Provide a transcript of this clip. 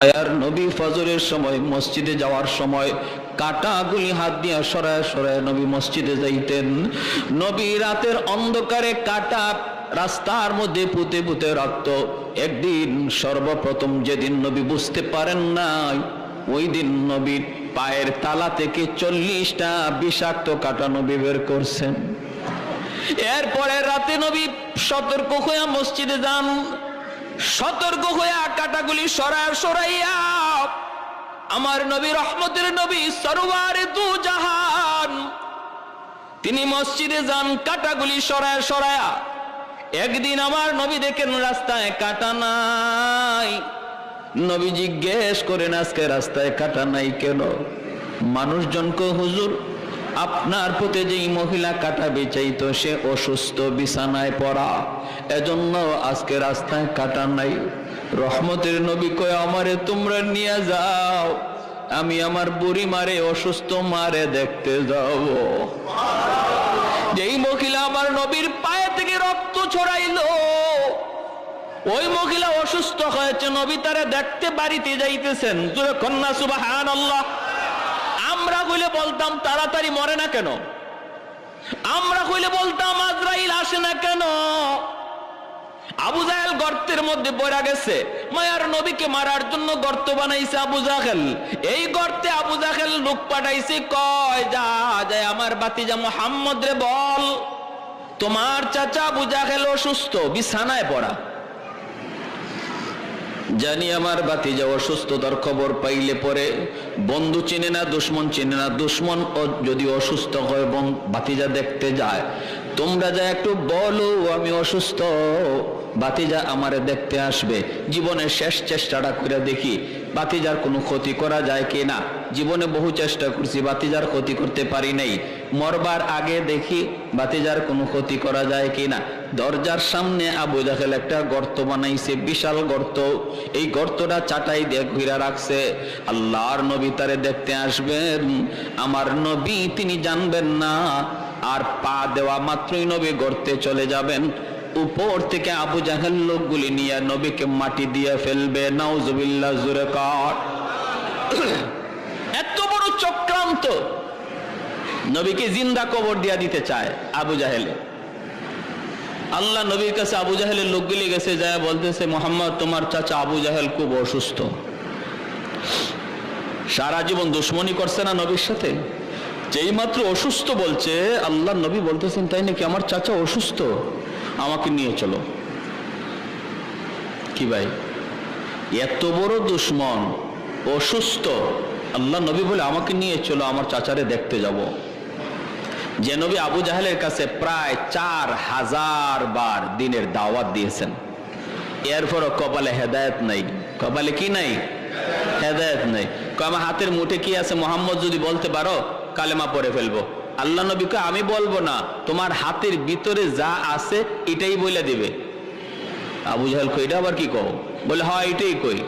আর নবী ফজরের সময় মসজিদে যাওয়ার সময় কাঁটাগুলি হাত দিয়ে সরায় সরায় নবী মসজিদে যাইতেন। নবী রাতের অন্ধকারে কাঁটা রাস্তার মধ্যে পুঁতে পুঁতে রাখত। একদিন সর্বপ্রথম যেদিন নবী বুঝতে পারেন নাই, ওই দিন নবীর পায়ের তালা থেকে 40টা বিষাক্ত কাঁটা নবী বের করছেন। এরপরে রাতে নবী সতর্ক হয়ে মসজিদে যান। সতর্ক হয়ে কাঁটাগুলি সরাইয়া আমার নবী, রহমতের নবী, সরওয়ারে দু জাহান, তিনি মসজিদে যান কাঁটাগুলি সরায়া। একদিন আমার নবী দেখেন রাস্তায় কাঁটা নাই। নবী জিজ্ঞেস করেন, আজকে রাস্তায় কাঁটা নাই কেন? মানুষজনকে, হুজুর আপনার প্রতি যেই মহিলা কাঁটা বেচাইতো সে অসুস্থ, বিছানায় পড়া, এজন্য আজকে রাস্তায় কাঁটা নাই। রহমতের নবী কয়, আমারে তোমরা নিয়ে যাও, আমি আমার বুড়ি মারে, অসুস্থ মারে দেখতে যাব। যেই মহিলা আমার নবীর পায়ে থেকে রক্ত ছড়াইলো, ওই মহিলা অসুস্থ হয়েছে, নবী তারে দেখতে বাড়িতে যাইতেছেন। জোরে কন্যা সুবহানাল্লাহ। আমরা কইলে বলতাম তাড়াতাড়ি মরে না কেন? আমরা কইলে বলতাম আজরাইল আসে না কেন? আবু জাহেল গর্তের মধ্যে পড়ে গেছে, মায়ার নবীকে মারার জন্য গর্ত বানাইছে আবু জাহেল। এই গর্তে আবু জাহেল লোক পাঠাইছে, কয় যা যায় আমার ভাতিজা মুহাম্মদ রে বল, তোমার চাচা আবু জাহেল অসুস্থ, বিছানায় পড়া। জানি আমার ভাতিজা অসুস্থতার খবর পাইলে পরে বন্ধু চিনে না, দুশ্মন চিনে না। দুশ্মন যদি অসুস্থ হয় ভাতিজা দেখতে যায়, তোমরা যা একটু বলো আমি অসুস্থ, ভাতিজা আমারে দেখতে আসবে। জীবনের শেষ চেষ্টাটা করে দেখি ভাতিজার কোনো ক্ষতি করা যায় কিনা। জীবনে বহু চেষ্টা করছি, ভাতিজার ক্ষতি করতে পারি নাই। মরবার আগে দেখি ভাতিজার কোনো ক্ষতি করা যায় কিনা। দরজার সামনে আবু জাহেল একটা গর্ত বানাইছে, বিশাল গর্ত। এই গর্তটা চাটাই দিয়ে ঘিরা রাখছে। আল্লাহর নবী তারে দেখতে আসবেন, আমার নবী তিনি জানবেন না, আর পা দেওয়া মাত্রই নবী গর্তে চলে যাবেন। উপর থেকে আবু জাহেল লোকগুলি নিয়ে নবীকে মাটি দিয়ে ফেলবে। নাউজুবিল্লাহ, জোরে কর। এত বড় চক্রান্ত, নবীকে জিন্দা কবর দিয়া দিতে চায় আবু জাহেল। আল্লাহ নবীর কাছে আবু জাহেলের লোকগুলি গেছে, যায় বলতেছে, মুহাম্মদ তোমার চাচা আবু জাহেল খুব অসুস্থ। সারা জীবন দুশ্মনী করছে না নবীর সাথে, যেই মাত্র অসুস্থ বলছে, আল্লাহ নবী বলতেছেন, তাই নাকি? আমার চাচা অসুস্থ, আমাকে নিয়ে চলো। কি ভাই, এত বড় দুশ্মন, অসুস্থ, আল্লাহ নবী বলে আমাকে নিয়ে চলো, আমার চাচারে দেখতে যাব। যে নবী আবু জাহেলের কাছে প্রায় 4000 বার দিনের দাওয়াত দিয়েছেন, এরপরও কপালে হেদায়েত নাই। কপালে কি নাই? হেদায়েত নাই। আমার হাতের মুঠে কি আছে, মোহাম্মদ যদি বলতে পারো কালেমা পড়ে ফেলবো। আল্লাহ নবীকে আমি বলবো না, তোমার হাতের ভিতরে যা আছে এটাই বলে দিবে। আবু জাহেল কই, এটা আবার কি কও? বলে হয় এটাই কই।